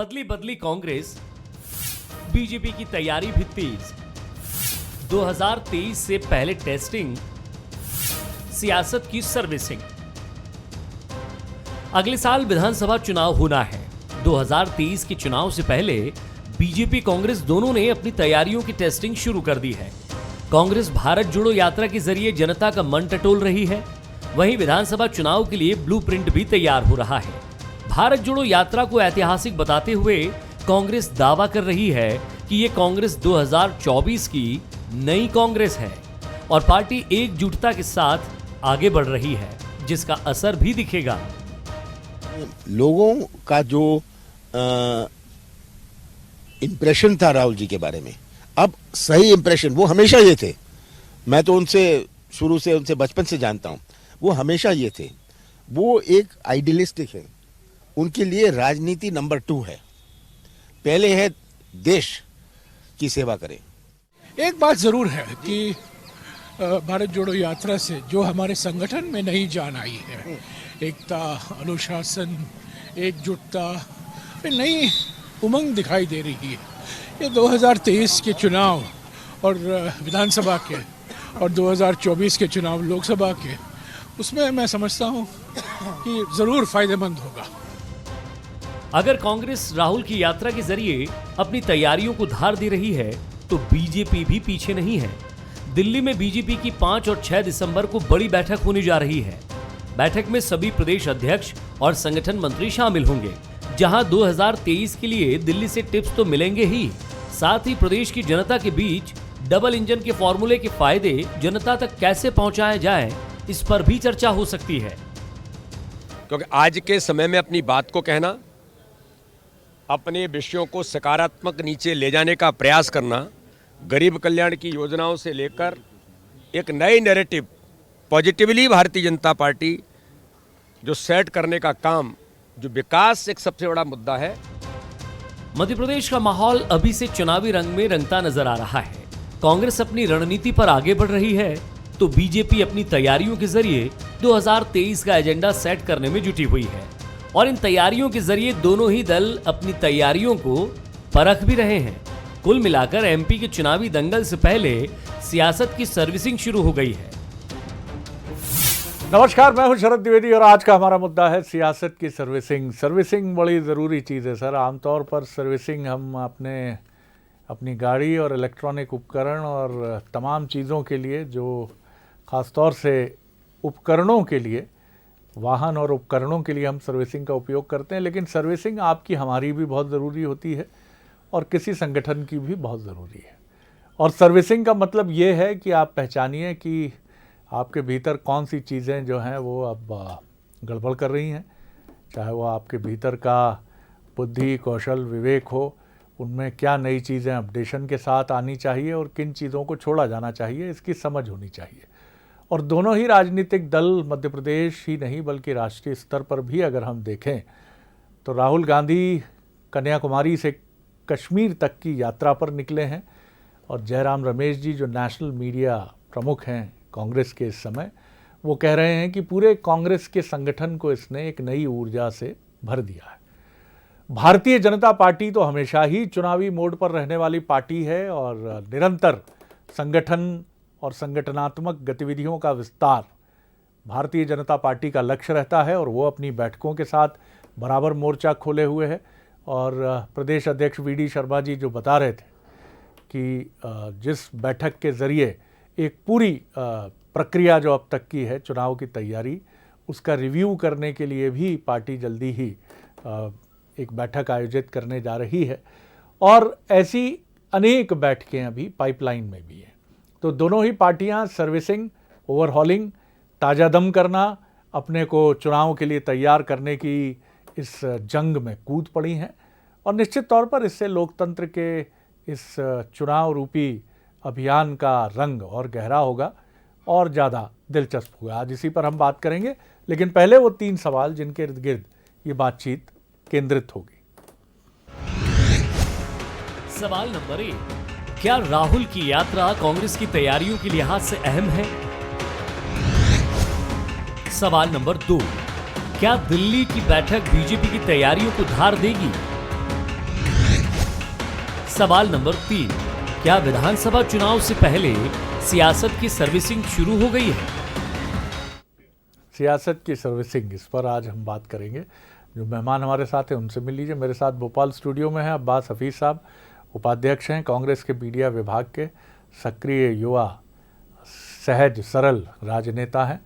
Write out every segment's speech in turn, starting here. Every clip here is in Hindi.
बदली बदली कांग्रेस, बीजेपी की तैयारी भी तेज। 2023 से पहले टेस्टिंग, सियासत की सर्विसिंग। अगले साल विधानसभा चुनाव होना है। 2023 के चुनाव से पहले बीजेपी कांग्रेस दोनों ने अपनी तैयारियों की टेस्टिंग शुरू कर दी है। कांग्रेस भारत जोड़ो यात्रा के जरिए जनता का मन टटोल रही है, वहीं विधानसभा चुनाव के लिए ब्लूप्रिंट भी तैयार हो रहा है। भारत जोड़ो यात्रा को ऐतिहासिक बताते हुए कांग्रेस दावा कर रही है कि ये कांग्रेस 2024 की नई कांग्रेस है और पार्टी एकजुटता के साथ आगे बढ़ रही है, जिसका असर भी दिखेगा। लोगों का जो इम्प्रेशन था राहुल जी के बारे में, अब सही इम्प्रेशन, वो हमेशा ये थे। मैं तो उनसे शुरू से, उनसे बचपन से जानता हूं, वो हमेशा ये थे। वो एक आइडियलिस्टिक है, उनके लिए राजनीति नंबर 2 है। पहले है देश की सेवा करें। एक बात जरूर है कि भारत जोड़ो यात्रा से जो हमारे संगठन में नई जान आई है, एकता, अनुशासन, एकजुटता, नई उमंग दिखाई दे रही है। ये 2023 के चुनाव और विधानसभा के और 2024 के चुनाव लोकसभा के, उसमें मैं समझता हूँ कि जरूर फायदेमंद होगा। अगर कांग्रेस राहुल की यात्रा के जरिए अपनी तैयारियों को धार दे रही है, तो बीजेपी भी पीछे नहीं है। दिल्ली में बीजेपी की 5 और 6 दिसंबर को बड़ी बैठक होने जा रही है। बैठक में सभी प्रदेश अध्यक्ष और संगठन मंत्री शामिल होंगे, जहां 2023 के लिए दिल्ली से टिप्स तो मिलेंगे ही, साथ ही प्रदेश की जनता के बीच डबल इंजन के फॉर्मूले के फायदे जनता तक कैसे पहुंचाए जाए, इस पर भी चर्चा हो सकती है। क्योंकि आज के समय में अपनी बात को कहना, अपने विषयों को सकारात्मक नीचे ले जाने का प्रयास करना, गरीब कल्याण की योजनाओं से लेकर एक नई narrative positively Bharatiya Janata party जो सेट करने का काम, जो विकास एक सबसे बड़ा मुद्दा है। मध्य प्रदेश का माहौल अभी से चुनावी रंग में रंगता नजर आ रहा है। कांग्रेस अपनी रणनीति पर आगे बढ़ रही है, तो बीजेपी अपनी तैयारियों के जरिए 2023 का एजेंडा सेट करने में जुटी हुई है और इन तैयारियों के जरिए दोनों ही दल अपनी तैयारियों को परख भी रहे हैं। कुल मिलाकर एमपी के चुनावी दंगल से पहले सियासत की सर्विसिंग शुरू हो गई है। नमस्कार, मैं हूं शरद द्विवेदी और आज का हमारा मुद्दा है सियासत की सर्विसिंग। सर्विसिंग बड़ी ज़रूरी चीज़ है सर। आमतौर पर सर्विसिंग हम अपनी गाड़ी और इलेक्ट्रॉनिक उपकरण और तमाम चीज़ों के लिए, जो ख़ासतौर से उपकरणों के लिए, वाहन और उपकरणों के लिए हम सर्विसिंग का उपयोग करते हैं, लेकिन सर्विसिंग आपकी, हमारी भी बहुत ज़रूरी होती है और किसी संगठन की भी बहुत ज़रूरी है। और सर्विसिंग का मतलब ये है कि आप पहचानिए कि आपके भीतर कौन सी चीज़ें जो हैं वो अब गड़बड़ कर रही हैं, चाहे वो आपके भीतर का बुद्धि, कौशल, विवेक हो, उनमें क्या नई चीज़ें अपडेशन के साथ आनी चाहिए और किन चीज़ों को छोड़ा जाना चाहिए, इसकी समझ होनी चाहिए। और दोनों ही राजनीतिक दल, मध्य प्रदेश ही नहीं बल्कि राष्ट्रीय स्तर पर भी अगर हम देखें तो राहुल गांधी कन्याकुमारी से कश्मीर तक की यात्रा पर निकले हैं और जयराम रमेश जी, जो नेशनल मीडिया प्रमुख हैं कांग्रेस के इस समय, वो कह रहे हैं कि पूरे कांग्रेस के संगठन को इसने एक नई ऊर्जा से भर दिया है। भारतीय जनता पार्टी तो हमेशा ही चुनावी मोड पर रहने वाली पार्टी है और निरंतर संगठन और संगठनात्मक गतिविधियों का विस्तार भारतीय जनता पार्टी का लक्ष्य रहता है और वो अपनी बैठकों के साथ बराबर मोर्चा खोले हुए है। और प्रदेश अध्यक्ष वी.डी. शर्मा जी जो बता रहे थे कि जिस बैठक के ज़रिए एक पूरी प्रक्रिया जो अब तक की है चुनाव की तैयारी, उसका रिव्यू करने के लिए भी पार्टी जल्दी ही एक बैठक आयोजित करने जा रही है और ऐसी अनेक बैठकें अभी पाइपलाइन में भी हैं। तो दोनों ही पार्टियां सर्विसिंग, ओवरहॉलिंग, ताज़ा दम करना, अपने को चुनाव के लिए तैयार करने की इस जंग में कूद पड़ी हैं और निश्चित तौर पर इससे लोकतंत्र के इस चुनाव रूपी अभियान का रंग और गहरा होगा और ज़्यादा दिलचस्प होगा। आज इसी पर हम बात करेंगे, लेकिन पहले वो 3 सवाल जिनके इर्द गिर्द ये बातचीत केंद्रित होगी। सवाल नंबर 1, क्या राहुल की यात्रा कांग्रेस की तैयारियों के लिहाज से अहम है? सवाल नंबर 2, क्या दिल्ली की बैठक बीजेपी की तैयारियों को धार देगी? सवाल नंबर 3, क्या विधानसभा चुनाव से पहले सियासत की सर्विसिंग शुरू हो गई है? सियासत की सर्विसिंग, इस पर आज हम बात करेंगे। जो मेहमान हमारे साथ हैं उनसे मिल लीजिए। मेरे साथ भोपाल स्टूडियो में हैं अब्बास हफीज़ साहब, उपाध्यक्ष हैं कांग्रेस के मीडिया विभाग के, सक्रिय युवा, सहज सरल राजनेता हैं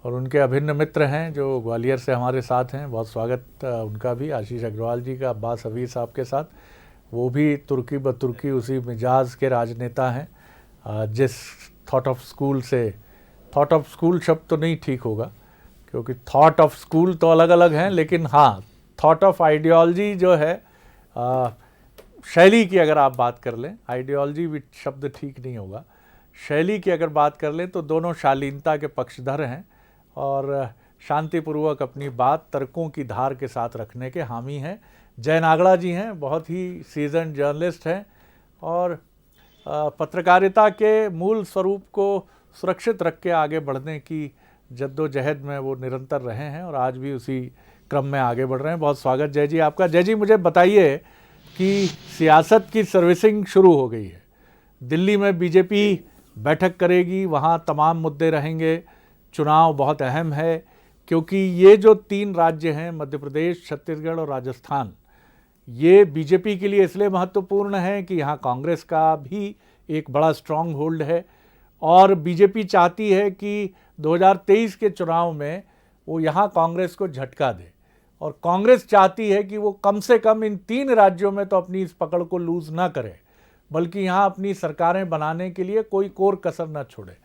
और उनके अभिन्न मित्र हैं जो ग्वालियर से हमारे साथ हैं। बहुत स्वागत उनका भी, आशीष अग्रवाल जी का अब्बास हफीज़ साहब के साथ। वो भी तुर्की ब तुर्की उसी मिजाज के राजनेता हैं जिस थॉट ऑफ स्कूल से, थॉट ऑफ स्कूल शब्द तो नहीं ठीक होगा क्योंकि थॉट ऑफ स्कूल तो अलग अलग हैं, लेकिन हाँ थॉट ऑफ आइडियोलॉजी जो है, शैली की अगर आप बात कर लें, आइडियोलॉजी भी शब्द ठीक नहीं होगा, शैली की अगर बात कर लें तो दोनों शालीनता के पक्षधर हैं और शांतिपूर्वक अपनी बात तर्कों की धार के साथ रखने के हामी हैं। जय नागड़ा जी हैं, बहुत ही सीजन जर्नलिस्ट हैं और पत्रकारिता के मूल स्वरूप को सुरक्षित रख के आगे बढ़ने की जद्दोजहद में वो निरंतर रहे हैं और आज भी उसी क्रम में आगे बढ़ रहे हैं। बहुत स्वागत जय जी आपका। जय जी, मुझे बताइए कि सियासत की सर्विसिंग शुरू हो गई है। दिल्ली में बीजेपी बैठक करेगी, वहाँ तमाम मुद्दे रहेंगे। चुनाव बहुत अहम है क्योंकि ये जो 3 राज्य हैं, मध्य प्रदेश, छत्तीसगढ़ और राजस्थान, ये बीजेपी के लिए इसलिए महत्वपूर्ण है कि यहाँ कांग्रेस का भी एक बड़ा स्ट्रॉन्ग होल्ड है और बीजेपी चाहती है कि 2023 के चुनाव में वो यहाँ कांग्रेस को झटका दे और कांग्रेस चाहती है कि वो कम से कम इन 3 राज्यों में तो अपनी इस पकड़ को लूज़ ना करे, बल्कि यहाँ अपनी सरकारें बनाने के लिए कोई कोर कसर न छोड़े।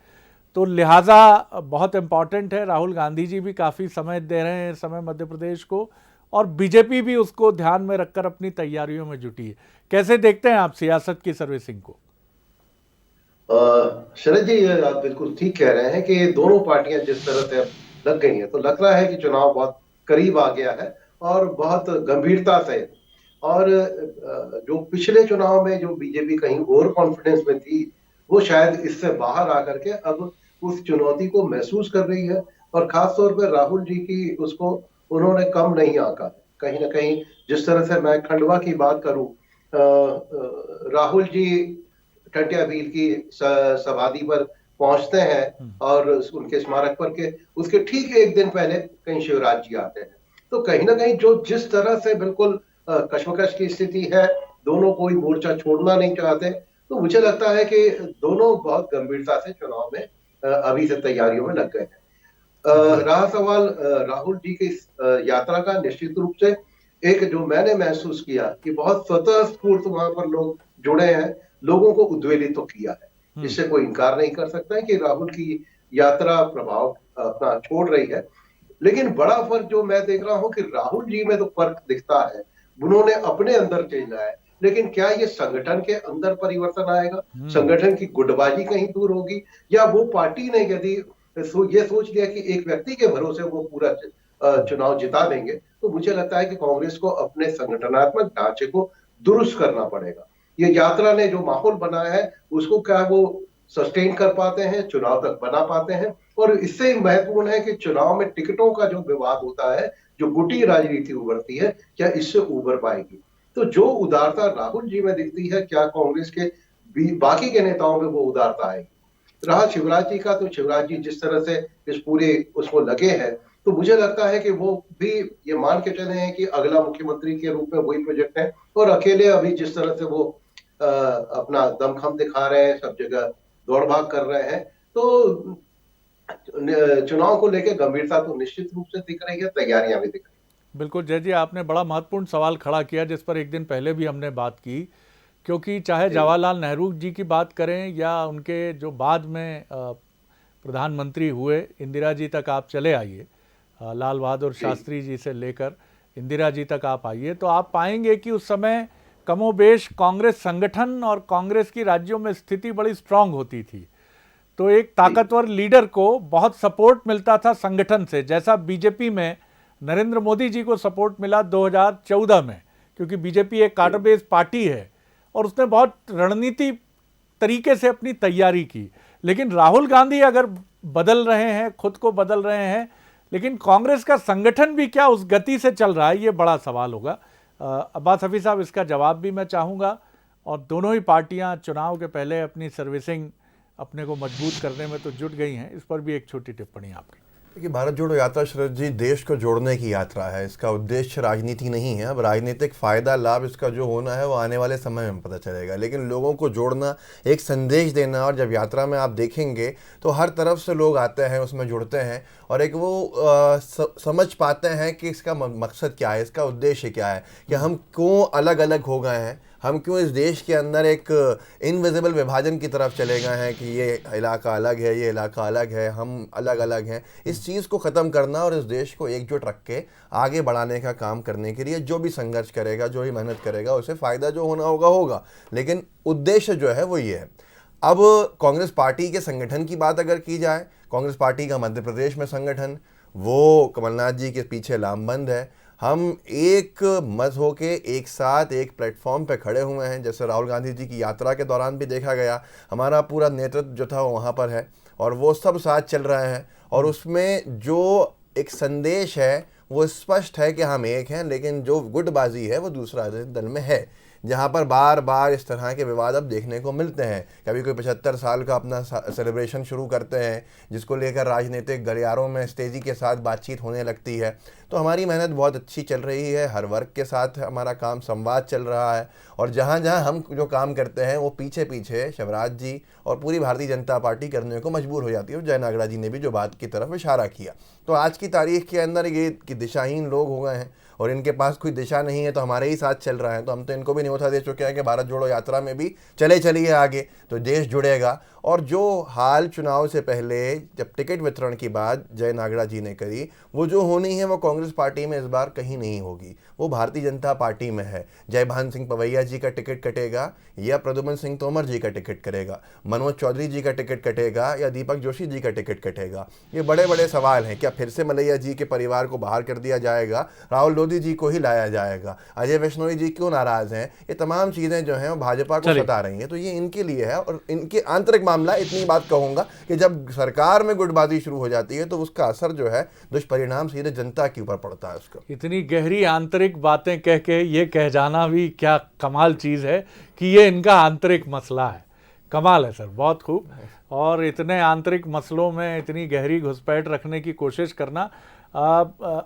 तो लिहाजा बहुत इम्पॉर्टेंट है। राहुल गांधी जी भी काफ़ी समय दे रहे हैं इस समय मध्य प्रदेश को और बीजेपी भी उसको ध्यान में रखकर अपनी तैयारियों में जुटी है। कैसे देखते हैं आप सियासत की सर्विसिंग को? शरद जी, आप बिल्कुल ठीक कह रहे हैं कि दोनों पार्टियां जिस तरह से लग गई हैं, तो लग रहा है कि चुनाव बहुत करीब आ गया है और बहुत गंभीरता से। और जो पिछले चुनाव में जो बीजेपी कहीं ओवर कॉन्फिडेंस में थी, वो शायद इससे बाहर आकर के अब उस चुनौती को महसूस कर रही है और खास तौर पर राहुल जी की उसको उन्होंने कम नहीं आंका। कहीं ना कहीं जिस तरह से मैं खंडवा की बात करूं, राहुल जी टंटिया भील की समाधि पर पहुंचते हैं और उनके स्मारक पर के उसके ठीक एक दिन पहले कहीं शिवराज जी आते हैं। तो कहीं ना कहीं जो जिस तरह से बिल्कुल कश्मकश की स्थिति है, दोनों कोई मोर्चा छोड़ना नहीं चाहते, तो मुझे लगता है कि दोनों बहुत गंभीरता से चुनाव में अभी से तैयारियों में लग गए हैं। रहा सवाल राहुल जी की यात्रा का, निश्चित रूप से एक जो मैंने महसूस किया कि बहुत स्वतः स्फूर्त वहां पर लोग जुड़े हैं, लोगों को उद्वेलित तो किया है। इससे कोई इनकार नहीं कर सकता है कि राहुल की यात्रा प्रभाव अपना छोड़ रही है। लेकिन बड़ा फर्क जो मैं देख रहा हूं कि राहुल जी में तो फर्क दिखता है, उन्होंने अपने अंदर चेंज लाया है, लेकिन क्या ये संगठन के अंदर परिवर्तन आएगा? संगठन की गुटबाजी कहीं दूर होगी या वो पार्टी ने यदि ये सोच लिया कि एक व्यक्ति के भरोसे वो पूरा चुनाव जिता देंगे, तो मुझे लगता है कि कांग्रेस को अपने संगठनात्मक ढांचे को दुरुस्त करना पड़ेगा। ये यात्रा ने जो माहौल बनाया है उसको क्या वो सस्टेन कर पाते हैं, चुनाव तक बना पाते हैं? और इससे महत्वपूर्ण है कि चुनाव में टिकटों का जो विवाद होता है, जो गुटी राजनीति उभरती है, क्या इससे उभर पाएगी? तो जो उदारता राहुल जी में दिखती है, क्या कांग्रेस के बाकी के नेताओं में वो उदारता आएगी? रहा शिवराज जी का, तो शिवराज जी जिस तरह से इस पूरे उसको लगे हैं, तो मुझे लगता है कि वो भी ये मान के चले हैं कि अगला मुख्यमंत्री के रूप में वही प्रोजेक्ट है और अकेले अभी जिस तरह से वो अपना दमखम दिखा रहे हैं, सब जगह दौड़ भाग कर रहे हैं, तो चुनाव को लेकर गंभीरता तो निश्चित रूप से दिख रही है, तैयारियां भी दिख रही है। बिल्कुल जय जी, आपने बड़ा महत्वपूर्ण सवाल खड़ा किया जिस पर एक दिन पहले भी हमने बात की, क्योंकि चाहे जवाहरलाल नेहरू जी की बात करें या उनके जो बाद में प्रधानमंत्री हुए इंदिरा जी तक आप चले आइए, लाल बहादुर शास्त्री जी से लेकर इंदिरा जी तक आप आइए, तो आप पाएंगे कि उस समय कमोबेश कांग्रेस संगठन और कांग्रेस की राज्यों में स्थिति बड़ी स्ट्रांग होती थी। तो एक ताकतवर लीडर को बहुत सपोर्ट मिलता था संगठन से, जैसा बीजेपी में नरेंद्र मोदी जी को सपोर्ट मिला 2014 में, क्योंकि बीजेपी एक कार्डर बेस्ड पार्टी है और उसने बहुत रणनीति तरीके से अपनी तैयारी की। लेकिन राहुल गांधी अगर बदल रहे हैं, खुद को बदल रहे हैं, लेकिन कांग्रेस का संगठन भी क्या उस गति से चल रहा है, ये बड़ा सवाल होगा। अब्बास हफीज़ साहब, इसका जवाब भी मैं चाहूँगा और दोनों ही पार्टियां चुनाव के पहले अपनी सर्विसिंग अपने को मजबूत करने में तो जुट गई हैं। इस पर भी एक छोटी टिप्पणी आपकी। देखिए, भारत जोड़ो यात्रा शरद जी देश को जोड़ने की यात्रा है। इसका उद्देश्य राजनीति नहीं है। अब राजनीतिक फायदा लाभ इसका जो होना है वो आने वाले समय में पता चलेगा, लेकिन लोगों को जोड़ना, एक संदेश देना। और जब यात्रा में आप देखेंगे तो हर तरफ से लोग आते हैं, उसमें जुड़ते हैं और एक वो समझ पाते हैं कि इसका मकसद क्या है, इसका उद्देश्य क्या है, कि हम क्यों अलग अलग हो गए हैं, हम क्यों इस देश के अंदर एक इनविजिबल विभाजन की तरफ चले गए हैं कि ये इलाका अलग है, ये इलाका अलग है, हम अलग अलग हैं। इस चीज़ को ख़त्म करना और इस देश को एकजुट रख के आगे बढ़ाने का काम करने के लिए जो भी संघर्ष करेगा, जो भी मेहनत करेगा, उसे फ़ायदा जो होना होगा होगा, लेकिन उद्देश्य जो है वो ये है। अब कांग्रेस पार्टी के संगठन की बात अगर की जाए, कांग्रेस पार्टी का मध्य प्रदेश में संगठन वो कमलनाथ जी के पीछे लामबंद है। हम एक मत होके एक साथ एक प्लेटफॉर्म पे खड़े हुए हैं। जैसे राहुल गांधी जी की यात्रा के दौरान भी देखा गया, हमारा पूरा नेतृत्व जो था वो वहाँ पर है और वो सब साथ चल रहे हैं और उसमें जो एक संदेश है वो स्पष्ट है कि हम एक हैं, लेकिन जो गुटबाजी है वो दूसरा दल में है, जहाँ पर बार बार इस तरह के विवाद अब देखने को मिलते हैं। कभी कोई 75 साल का अपना सेलिब्रेशन शुरू करते हैं जिसको लेकर राजनीतिक गलियारों में तेज़ी के साथ बातचीत होने लगती है। तो हमारी मेहनत बहुत अच्छी चल रही है, हर वर्ग के साथ हमारा काम संवाद चल रहा है और जहाँ जहाँ हम जो काम करते हैं वो पीछे पीछे शिवराज जी और पूरी भारतीय जनता पार्टी करने को मजबूर हो जाती है। और जय नागड़ा जी ने भी जो बात की तरफ इशारा किया, तो आज की तारीख के अंदर ये कि दिशाहीन लोग हो गए हैं और इनके पास कोई दिशा नहीं है, तो हमारे ही साथ चल रहा है। तो हम तो इनको भी न्योता दे चुके हैं कि भारत जोड़ो यात्रा में भी चलिए आगे, तो देश जुड़ेगा। और जो हाल चुनाव से पहले जब टिकट वितरण की बात जय नागड़ा जी ने करी, वो जो होनी है वो कांग्रेस पार्टी में इस बार कहीं नहीं होगी, वो भारतीय जनता पार्टी में है। जयभान सिंह पवैया जी का टिकट कटेगा या प्रद्युम्न सिंह तोमर जी का टिकट करेगा, मनोज चौधरी जी का टिकट कटेगा या दीपक जोशी जी का टिकट कटेगा, ये बड़े बड़े सवाल हैं। क्या फिर से मलैया जी के परिवार को बाहर कर दिया जाएगा, राहुल लोधी जी को ही लाया जाएगा, अजय वैष्णोई जी क्यों नाराज हैं, ये तमाम चीज़ें जो हैं वो भाजपा को सता रही हैं। तो ये इनके लिए है और इनके आंतरिक मामला। इतनी बात कहूंगा कि जब सरकार में गुटबाजी शुरू हो जाती है तो उसका असर जो है, दुष्परिणाम सीधे जनता के ऊपर पड़ता है उसका। इतनी गहरी आंतरिक बातें कह के ये कह जाना भी क्या कमाल चीज़ है कि ये इनका आंतरिक मसला है। कमाल है सर, बहुत खूब। और इतने आंतरिक मसलों में इतनी गहरी घुसपैठ रखने की कोशिश करना।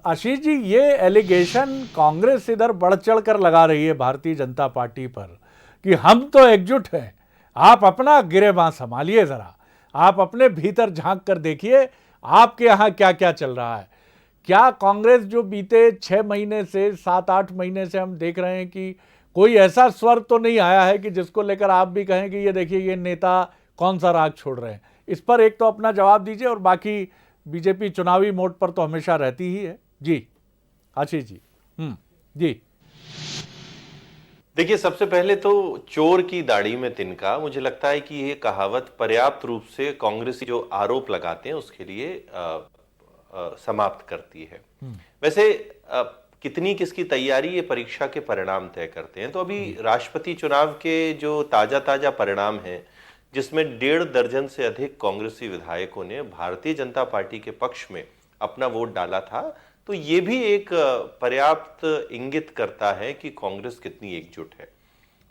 आशीष जी, ये एलिगेशन कांग्रेस इधर बढ़ चढ़ कर लगा रही है भारतीय जनता पार्टी पर कि हम तो एकजुट हैं, आप अपना गिरेबान संभालिए, ज़रा आप अपने भीतर झांक कर देखिए आपके यहाँ क्या क्या चल रहा है। क्या कांग्रेस जो बीते 6 महीने से 7-8 महीने से हम देख रहे हैं कि कोई ऐसा स्वर तो नहीं आया है कि जिसको लेकर आप भी कहें कि ये देखिए ये नेता कौन सा राग छोड़ रहे हैं। इस पर एक तो अपना जवाब दीजिए और बाकी बीजेपी चुनावी मोड पर तो हमेशा रहती ही है। जी आशीष जी। जी देखिए, सबसे पहले तो चोर की दाढ़ी में तिनका, मुझे लगता है कि ये कहावत पर्याप्त रूप से कांग्रेसी जो आरोप लगाते हैं उसके लिए समाप्त करती है। वैसे कितनी किसकी तैयारी ये परीक्षा के परिणाम तय करते हैं। तो अभी राष्ट्रपति चुनाव के जो ताजा परिणाम हैं, जिसमें 1.5 दर्जन से अधिक कांग्रेसी विधायकों ने भारतीय जनता पार्टी के पक्ष में अपना वोट डाला था, तो ये भी एक पर्याप्त इंगित करता है कि कांग्रेस कितनी एकजुट है।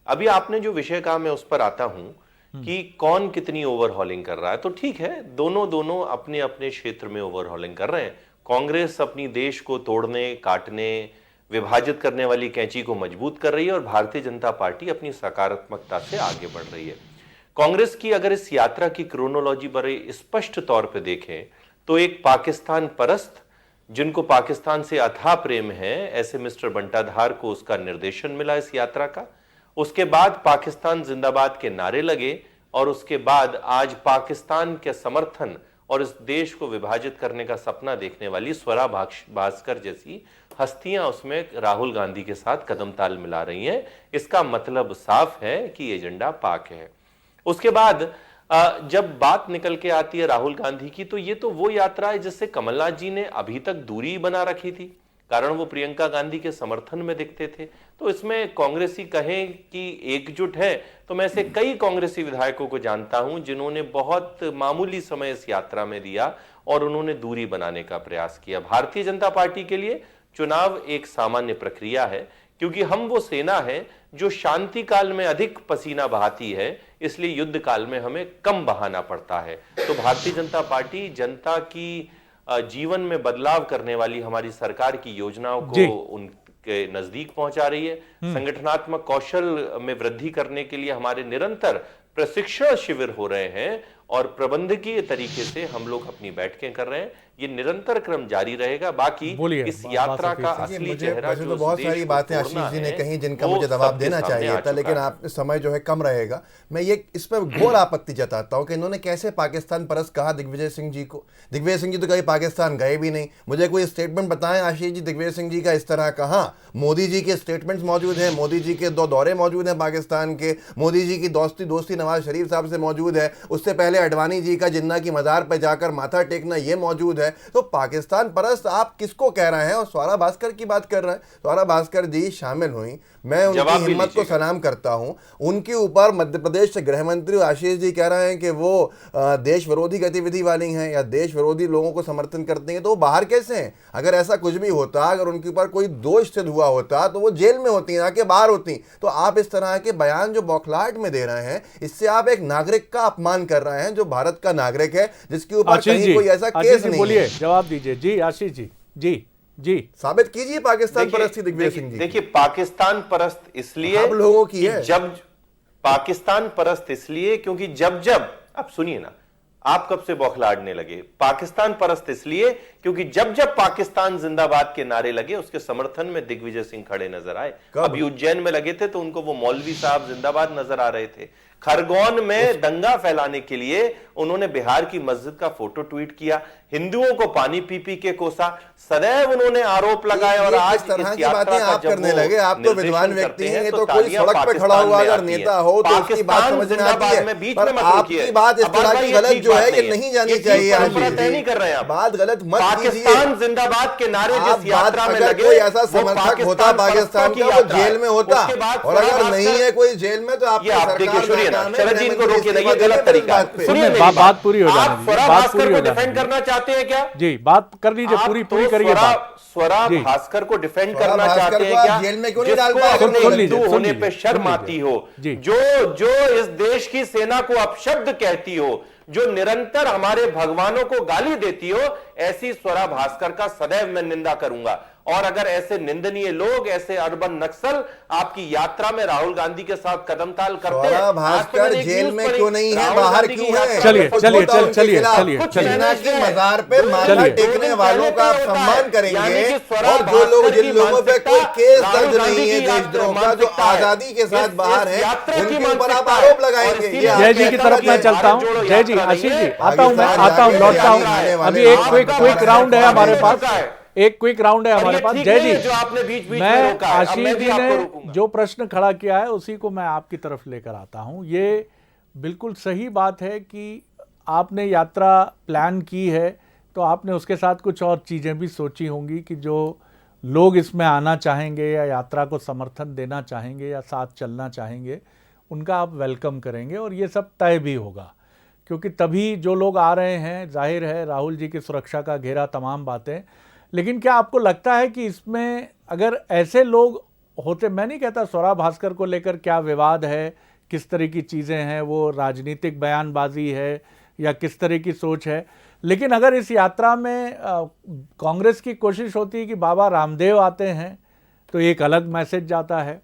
अभी आपने जो विषय कहा, मैं उस पर आता हूं कि कौन कितनी ओवरहॉलिंग कर रहा है। तो ठीक है, दोनों अपने अपने क्षेत्र में ओवरहॉलिंग कर रहे हैं। कांग्रेस अपनी देश को तोड़ने, काटने, विभाजित करने वाली कैंची को मजबूत कर रही है और भारतीय जनता पार्टी अपनी सकारात्मकता से आगे बढ़ रही है। कांग्रेस की अगर इस यात्रा की क्रोनोलॉजी बड़े स्पष्ट तौर पर देखें तो एक पाकिस्तान परस्त, जिनको पाकिस्तान से अथाह प्रेम है, ऐसे मिस्टर बंटाधार को उसका निर्देशन मिला इस यात्रा का। उसके बाद पाकिस्तान जिंदाबाद के नारे लगे और उसके बाद आज पाकिस्तान के समर्थन और इस देश को विभाजित करने का सपना देखने वाली स्वरा भास्कर जैसी हस्तियां उसमें राहुल गांधी के साथ कदम ताल मिला रही हैं। इसका मतलब साफ है कि एजेंडा पाक है। उसके बाद जब बात निकल के आती है राहुल गांधी की, तो ये तो वो यात्रा है जिससे कमलनाथ जी ने अभी तक दूरी बना रखी थी, कारण वो प्रियंका गांधी के समर्थन में दिखते थे। तो इसमें कांग्रेसी कहें कि एकजुट है, तो मैं ऐसे कई कांग्रेसी विधायकों को जानता हूं जिन्होंने बहुत मामूली समय इस यात्रा में दिया और उन्होंने दूरी बनाने का प्रयास किया। भारतीय जनता पार्टी के लिए चुनाव एक सामान्य प्रक्रिया है, क्योंकि हम वो सेना है जो शांति काल में अधिक पसीना बहाती है, इसलिए युद्ध काल में हमें कम बहाना पड़ता है। तो भारतीय जनता पार्टी जनता की जीवन में बदलाव करने वाली हमारी सरकार की योजनाओं को उनके नजदीक पहुंचा रही है। संगठनात्मक कौशल में वृद्धि करने के लिए हमारे निरंतर प्रशिक्षण शिविर हो रहे हैं और प्रबंधकीय तरीके से हम लोग अपनी बैठकें कर रहे हैं। ये निरंतर क्रम जारी रहेगा। बाकी इस यात्रा का असली चेहरा तो बहुत सारी बातें आशीष जी ने कही जिनका मुझे जवाब देना चाहिए था, लेकिन आप समय जो है कम रहेगा। मैं ये इस पर घोर आपत्ति जताता हूं कि इन्होंने कैसे पाकिस्तान परस्त कहा दिग्विजय सिंह जी को। दिग्विजय सिंह जी तो कहीं पाकिस्तान गए भी नहीं। मुझे कोई स्टेटमेंट बताएं आशीष जी, दिग्विजय सिंह जी का इस तरह कहा। मोदी जी के स्टेटमेंट्स मौजूद हैं, मोदी जी के 2 दौरे मौजूद हैं पाकिस्तान के, मोदी जी की दोस्ती नवाज शरीफ साहब से मौजूद है, उससे पहले अडवाणी जी का जिन्ना की मज़ार पर जाकर माथा टेकना ये मौजूद है। तो पाकिस्तान परस्त आप किसको कह रहे हैं? और स्वरा भास्कर की बात कर रहे हैं। स्वरा भास्कर जी शामिल हुई, मैं उनकी हिम्मत को सलाम करता हूं। उनके ऊपर मध्य प्रदेश से गृह मंत्री आशीष जी कह रहे हैं कि वो देश विरोधी गतिविधि वाली हैं या देश विरोधी लोगों को समर्थन करते हैं, तो वो बाहर कैसे हैं? अगर ऐसा कुछ भी होता, अगर उनके ऊपर कोई दोष सिद्ध हुआ होता तो वो जेल में होती, ना कि बाहर होती। तो आप इस तरह के बयान जो बौखलाहट में दे रहे हैं, इससे आप एक नागरिक का अपमान कर रहे हैं जो भारत का नागरिक है, जिसके ऊपर कहीं कोई ऐसा केस नहीं है। जवाब दीजिए जी आशीष जी। जी साबित कीजिए पाकिस्तान परस्त दिग्विजय सिंह जी। देखिए, पाकिस्तान परस्त इसलिए आप लोगों की है, जब पाकिस्तान परस्त इसलिए क्योंकि जब आप सुनिए ना, आप कब से बौखलाड़ने लगे? पाकिस्तान परस्त इसलिए क्योंकि जब पाकिस्तान जिंदाबाद के नारे लगे उसके समर्थन में दिग्विजय सिंह खड़े नजर आए। अभी उज्जैन में लगे थे तो उनको वो मौलवी साहब जिंदाबाद नजर आ रहे थे। खरगोन में दंगा फैलाने के लिए उन्होंने बिहार की मस्जिद का फोटो ट्वीट किया, हिंदुओं को पानी पी के कोसा, सदैव उन्होंने आरोप लगाए। और आज इस तरह की बातें आप करने लगे। आप तो विद्वान व्यक्ति हैं, तो कोई सड़क पे खड़ा हुआ अगर नेता हो तो उसकी बात समझ में आती है, पर आपकी बात इस तरह की गलत जो है ये नहीं जानी चाहिए। नहीं कर रहे हैं, बात गलत मत कीजिए। पाकिस्तान जिंदाबाद के नारे जिस यात्रा में लगे, कोई ऐसा समर्थक होता पाकिस्तान का वो जेल में होता, और अगर नहीं है कोई जेल में तो आप शरद जी इनको रोकिए, ये गलत तरीका है। सुनिए, बात पूरी हो जाने दीजिए। स्वरा भास्कर को डिफेंड करना चाहते हैं क्या? जी, बात कर लीजिए, पूरी करिए बात। स्वरा भास्कर को डिफेंड करना चाहते हैं क्या? जेल में क्यों नहीं डाल पाए? हिंदू होने पे शर्म आती हो, जो इस देश की सेना को अपशब्द कहती हो, जो निरंतर हमारे भगवानों को गाली देती हो, ऐसी स्वरा भास्कर का सदैव मैं निंदा करूंगा। और अगर ऐसे निंदनीय लोग, ऐसे अर्बन नक्सल आपकी यात्रा में राहुल गांधी के साथ कदमताल करते हैं, भास्कर जेल में क्यों नहीं है, बाहर क्यों है? चलिए मजार पे माथा टेकने वालों का आप सम्मान करेंगे, और जो लोग, जिन लोगों पे कोई केस दर्ज नहीं है देशद्रोह का, जो आजादी के साथ बाहर है, उनके ऊपर आप आरोप लगाएंगे। जय जी की तरफ मैं चलता हूँ। जय जी, आशीष जी आता हूँ, लौटता हूँ। अभी एक क्विक राउंड है हमारे पास, एक क्विक राउंड है हमारे पास। जय जी, जो आपने बीच मैं आशीष जी ने जो प्रश्न खड़ा किया है उसी को मैं आपकी तरफ लेकर आता हूं। ये बिल्कुल सही बात है कि आपने यात्रा प्लान की है तो आपने उसके साथ कुछ और चीज़ें भी सोची होंगी कि जो लोग इसमें आना चाहेंगे या यात्रा को समर्थन देना चाहेंगे या साथ चलना चाहेंगे, उनका आप वेलकम करेंगे और ये सब तय भी होगा, क्योंकि तभी जो लोग आ रहे हैं, जाहिर है राहुल जी की सुरक्षा का घेरा, तमाम बातें। लेकिन क्या आपको लगता है कि इसमें अगर ऐसे लोग होते, मैं नहीं कहता स्वरा भास्कर को लेकर क्या विवाद है, किस तरह की चीज़ें हैं, वो राजनीतिक बयानबाजी है या किस तरह की सोच है, लेकिन अगर इस यात्रा में कांग्रेस की कोशिश होती है कि बाबा रामदेव आते हैं तो एक अलग मैसेज जाता है।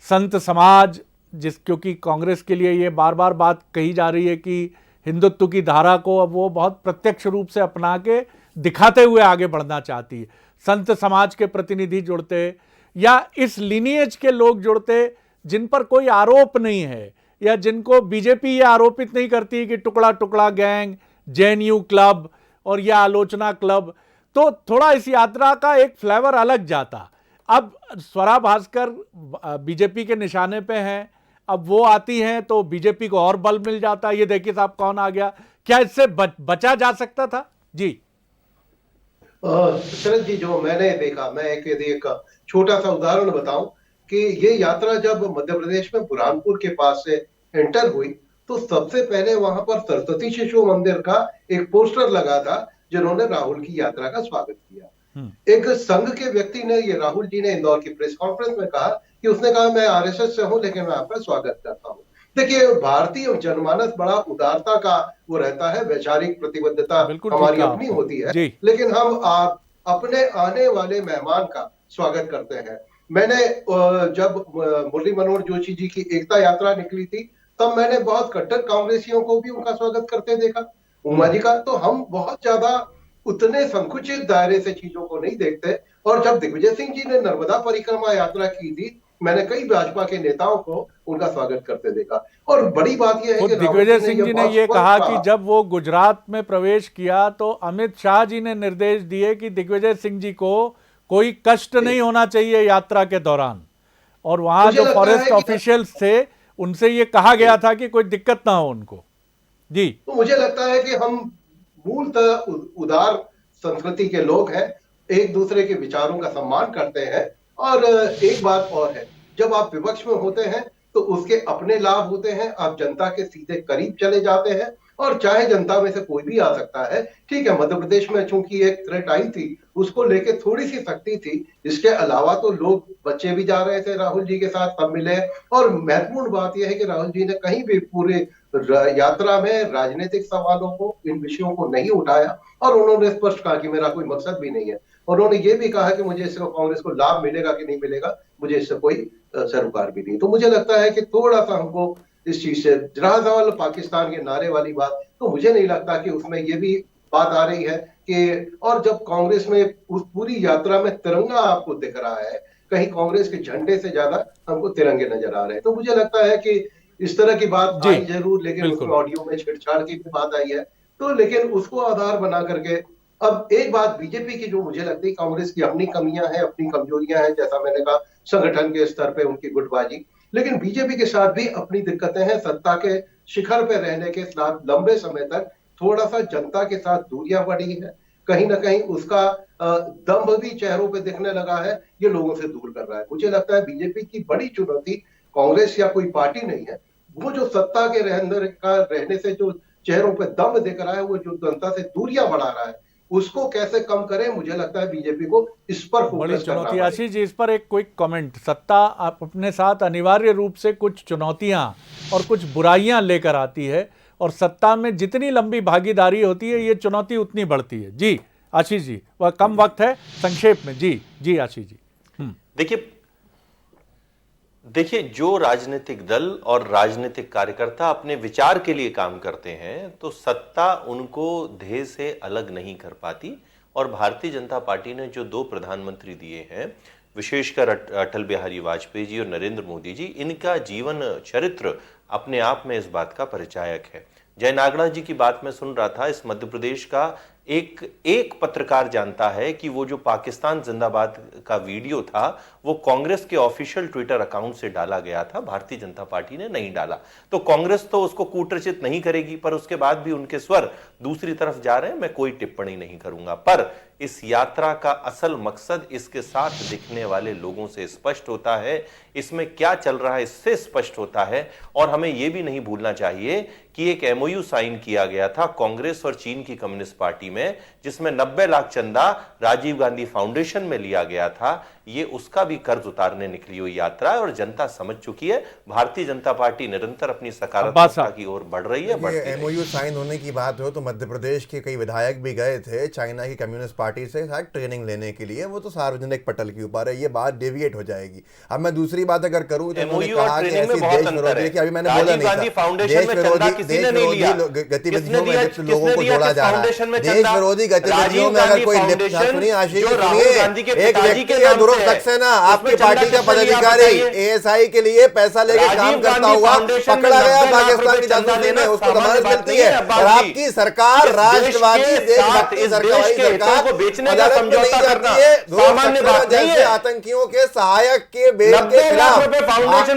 संत समाज, क्योंकि कांग्रेस के लिए ये बार बार बात कही जा रही है कि हिंदुत्व की धारा को अब वो बहुत प्रत्यक्ष रूप से अपना के दिखाते हुए आगे बढ़ना चाहती है। संत समाज के प्रतिनिधि जुड़ते या इस लिनिएज के लोग जुड़ते जिन पर कोई आरोप नहीं है, या जिनको बीजेपी ये आरोपित नहीं करती कि टुकड़ा टुकड़ा गैंग, जेएनयू क्लब और या आलोचना क्लब, तो थोड़ा इस यात्रा का एक फ्लेवर अलग जाता। अब स्वरा भास्कर बीजेपी के निशाने पे हैं, अब वो आती हैं तो बीजेपी को और बल मिल जाता। ये देखिए साहब कौन आ गया, क्या इससे बचा जा सकता था? जी शरद जी, जो मैंने देखा, मैं एक छोटा सा उदाहरण बताऊं कि ये यात्रा जब मध्य प्रदेश में बुरहानपुर के पास से एंटर हुई तो सबसे पहले वहां पर सरस्वती शिशु मंदिर का एक पोस्टर लगा था जिन्होंने राहुल की यात्रा का स्वागत किया। एक संघ के व्यक्ति ने, ये राहुल जी ने इंदौर की प्रेस कॉन्फ्रेंस में कहा कि उसने कहा मैं आरएसएस से हूं लेकिन मैं आपका स्वागत करता हूं। देखिए, भारतीय जनमानस बड़ा उदारता का वो रहता है, वैचारिक प्रतिबद्धता हमारी अपनी होती है, लेकिन हम अपने आने वाले मेहमान का स्वागत करते हैं। मैंने जब मुरली मनोहर जोशी जी की एकता यात्रा निकली थी, तब मैंने बहुत कट्टर कांग्रेसियों को भी उनका स्वागत करते देखा, उमा जी का। तो हम बहुत ज्यादा उतने संकुचित दायरे से चीजों को नहीं देखते। और जब दिग्विजय सिंह जी ने नर्मदा परिक्रमा यात्रा की थी, मैंने कई भाजपा के नेताओं को उनका स्वागत करते देखा। और बड़ी बात यह है कि दिग्विजय सिंह जी ने ये कहा कि जब वो गुजरात में प्रवेश किया तो अमित शाह जी ने निर्देश दिए कि दिग्विजय सिंह जी को कोई कष्ट नहीं होना चाहिए यात्रा के दौरान, और वहां जो फॉरेस्ट ऑफिशियल्स थे उनसे ये कहा गया था कि कोई दिक्कत ना हो उनको। जी, तो मुझे लगता है कि हम मूलतः उदार संस्कृति के लोग हैं, एक दूसरे के विचारों का सम्मान करते हैं। और एक बात और है, जब आप विपक्ष में होते हैं तो उसके अपने लाभ होते हैं, आप जनता के सीधे करीब चले जाते हैं, और चाहे जनता में से कोई भी आ सकता है। ठीक है, मध्य प्रदेश में चूंकि एक थ्रेट आई थी, उसको लेके थोड़ी सी सख्ती थी, इसके अलावा तो लोग, बच्चे भी जा रहे थे राहुल जी के साथ, सब मिले। और महत्वपूर्ण बात यह है कि राहुल जी ने कहीं भी पूरे यात्रा में राजनीतिक सवालों को, इन विषयों को नहीं उठाया, और उन्होंने स्पष्ट कहा कि मेरा कोई मकसद भी नहीं है। और उन्होंने ये भी कहा कि मुझे इससे कांग्रेस को लाभ मिलेगा कि नहीं मिलेगा, मुझे इससे कोई सरोकार भी नहीं। तो मुझे लगता है कि थोड़ा सा हमको इस चीज से, रहा सवाल पाकिस्तान के नारे वाली बात, तो मुझे नहीं लगता कि उसमें ये भी बात आ रही है कि, और जब कांग्रेस में उस पूरी यात्रा में तिरंगा आपको दिख रहा है, कहीं कांग्रेस के झंडे से ज्यादा हमको तिरंगे नजर आ रहे हैं। तो मुझे लगता है कि इस तरह की बात आई जरूर, लेकिन उसमें ऑडियो में छेड़छाड़ की भी बात आई है। तो लेकिन उसको आधार बना करके, अब एक बात बीजेपी की जो मुझे लगती है, कांग्रेस की अपनी कमियां हैं, अपनी कमजोरियां हैं, जैसा मैंने कहा संगठन के स्तर पे उनकी गुटबाजी, लेकिन बीजेपी के साथ भी अपनी दिक्कतें हैं। सत्ता के शिखर पे रहने के साथ लंबे समय तक थोड़ा सा जनता के साथ दूरियां बढ़ी है, कहीं ना कहीं उसका दम्भ भी चेहरों पे दिखने लगा है, ये लोगों से दूर कर रहा है। मुझे लगता है बीजेपी की बड़ी चुनौती कांग्रेस या कोई पार्टी नहीं है, वो जो सत्ता के रहने से जो चेहरों पे दम दिख रहा है, वो जो जनता से दूरियां बढ़ा रहा है, उसको कैसे कम करें, मुझे लगता है बीजेपी को इस पर बड़ी चुनौती। आशीष जी, इस पर एक क्विक कमेंट। सत्ता अपने साथ अनिवार्य रूप से कुछ चुनौतियां और कुछ बुराइयां लेकर आती है, और सत्ता में जितनी लंबी भागीदारी होती है, ये चुनौती उतनी बढ़ती है। जी आशीष जी, वह कम वक्त है, संक्षेप में। जी आशीष जी। देखिए, जो राजनीतिक दल और राजनीतिक कार्यकर्ता अपने विचार के लिए काम करते हैं, तो सत्ता उनको ध्येय से अलग नहीं कर पाती। और भारतीय जनता पार्टी ने जो 2 प्रधानमंत्री दिए हैं, विशेषकर अटल बिहारी वाजपेयी जी और नरेंद्र मोदी जी, इनका जीवन चरित्र अपने आप में इस बात का परिचायक है। जय नागड़ा जी की बात मैं सुन रहा था, इस मध्य प्रदेश का एक पत्रकार जानता है कि वो जो पाकिस्तान जिंदाबाद का वीडियो था, वो कांग्रेस के ऑफिशियल ट्विटर अकाउंट से डाला गया था, भारतीय जनता पार्टी ने नहीं डाला। तो कांग्रेस तो उसको कूटरचित नहीं करेगी, पर उसके बाद भी उनके स्वर दूसरी तरफ जा रहे हैं, मैं कोई टिप्पणी नहीं करूंगा। पर इस यात्रा का असल मकसद इसके साथ दिखने वाले लोगों से स्पष्ट होता है, इसमें क्या चल रहा है इससे स्पष्ट होता है। और हमें यह भी नहीं भूलना चाहिए कि एक एमओयू साइन किया गया था कांग्रेस और चीन की कम्युनिस्ट पार्टी में, जिसमें 90 लाख चंदा राजीव गांधी फाउंडेशन में लिया गया था। ये उसका भी कर्ज उतारने निकली हुई यात्रा है, और जनता समझ चुकी है। भारतीय जनता पार्टी निरंतर अपनी सकारात्मकता की ओर बढ़ रही है। एमओयू साइन होने की बात हो तो मध्य प्रदेश के कई विधायक भी गए थे चाइना की कम्युनिस्ट पार्टी से शायद ट्रेनिंग लेने के लिए, वो तो सार्वजनिक पटल के ऊपर है, ये बात डेविएट हो जाएगी। अब मैं दूसरी बात अगर करूं तो उन्होंने कहा कि ऐसी देश विरोधी, कि अभी मैंने बोला नहीं था, देश विरोधी गतिविधियों में लिप्त लोगों को जोड़ा जा रहा है। देश विरोधी गतिविधियों में अगर कोई लिप्त, सुनिए आशीष, एक व्यक्ति या ग्रुप सक्सेना, आपकी पार्टी का पदाधिकारी एएसआई के लिए पैसा लेके काम करता हुआ पकड़ा गया पाकिस्तान की जासूसी में, उसको जमानत मिलती है। और आपकी सरकार राष्ट्रवादी देशभक्ति सरकार अदालत में नहीं जाती है, जैसे आतंकियों के सहायक के बेल के खिलाफ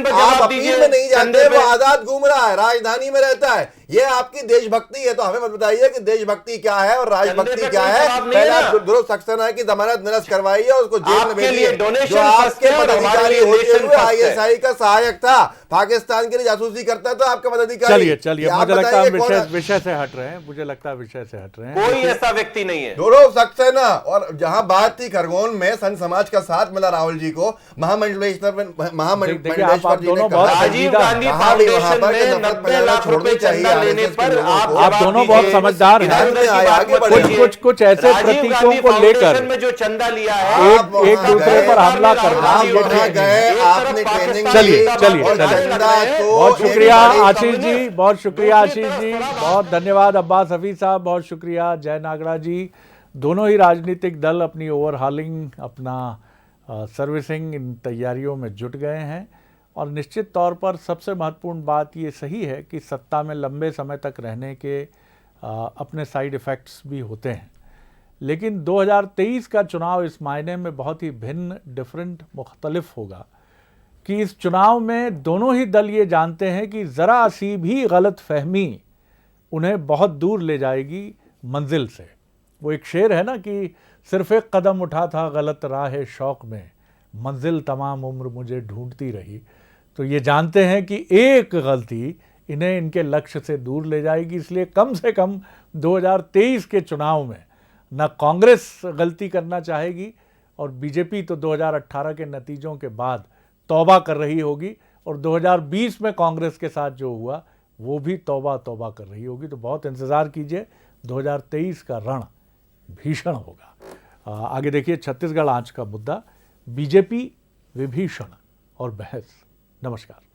आप अपील में नहीं जाते, वो आजाद घूम रहा है, राजधानी में रहता है। ये आपकी देशभक्ति है, तो हमें मत बताइए कि देशभक्ति क्या है और राजभक्ति क्या है। पहले आप ध्रुव सक्सेना की जमानत निरस्त करवाइए, उसको जेल में भेजिए, जो आपके पदाधिकारी होते हुए ISI का सहायक था, पाकिस्तान के लिए जासूसी करता था आपका पदाधिकारी। चलिए मुझे लगता है विषय से हट रहे हैं, मुझे लगता है विषय से हट रहे हैं। कोई ऐसा व्यक्ति नहीं है ध्रुव सक्सेना। और जहां बात थी खरगोन में संत समाज का साथ मिला राहुल जी को, महामंडलेश्वर जी ने कहा, राजीव गांधी फाउंडेशन में 90 लाख रुपए चंदा लेने पर आप दोनों बहुत समझदार हैं। कुछ ऐसे प्रतीकों को लेकर में जो चंदा लिया है एक दूसरे पर हमला करना, आपने ट्रेनिंग। चलिए बहुत शुक्रिया आशीष जी, बहुत शुक्रिया आशीष जी, बहुत धन्यवाद अब्बास हफीज साहब, बहुत शुक्रिया जय नागड़ा जी। दोनों ही राजनीतिक दल अपनी ओवरहालिंग, अपना सर्विसिंग इन तैयारियों में जुट गए हैं। और निश्चित तौर पर सबसे महत्वपूर्ण बात ये सही है कि सत्ता में लंबे समय तक रहने के अपने साइड इफ़ेक्ट्स भी होते हैं, लेकिन 2023 का चुनाव इस मायने में बहुत ही भिन्न, डिफरेंट, मुख्तलिफ होगा कि इस चुनाव में दोनों ही दल ये जानते हैं कि ज़रा सी भी गलत फहमी उन्हें बहुत दूर ले जाएगी मंजिल से। वो एक शेर है ना कि सिर्फ एक कदम उठा था गलत राह शौक़ में, मंजिल तमाम उम्र मुझे ढूंढती रही। तो ये जानते हैं कि एक गलती इन्हें इनके लक्ष्य से दूर ले जाएगी, इसलिए कम से कम 2023 के चुनाव में न कांग्रेस गलती करना चाहेगी और बीजेपी तो 2018 के नतीजों के बाद तौबा कर रही होगी, और 2020 में कांग्रेस के साथ जो हुआ वो भी तौबा कर रही होगी। तो बहुत इंतज़ार कीजिए, 2023 का रण भीषण होगा। आगे देखिए छत्तीसगढ़ आज का मुद्दा, बीजेपी विभीषण और बहस। नमस्कार।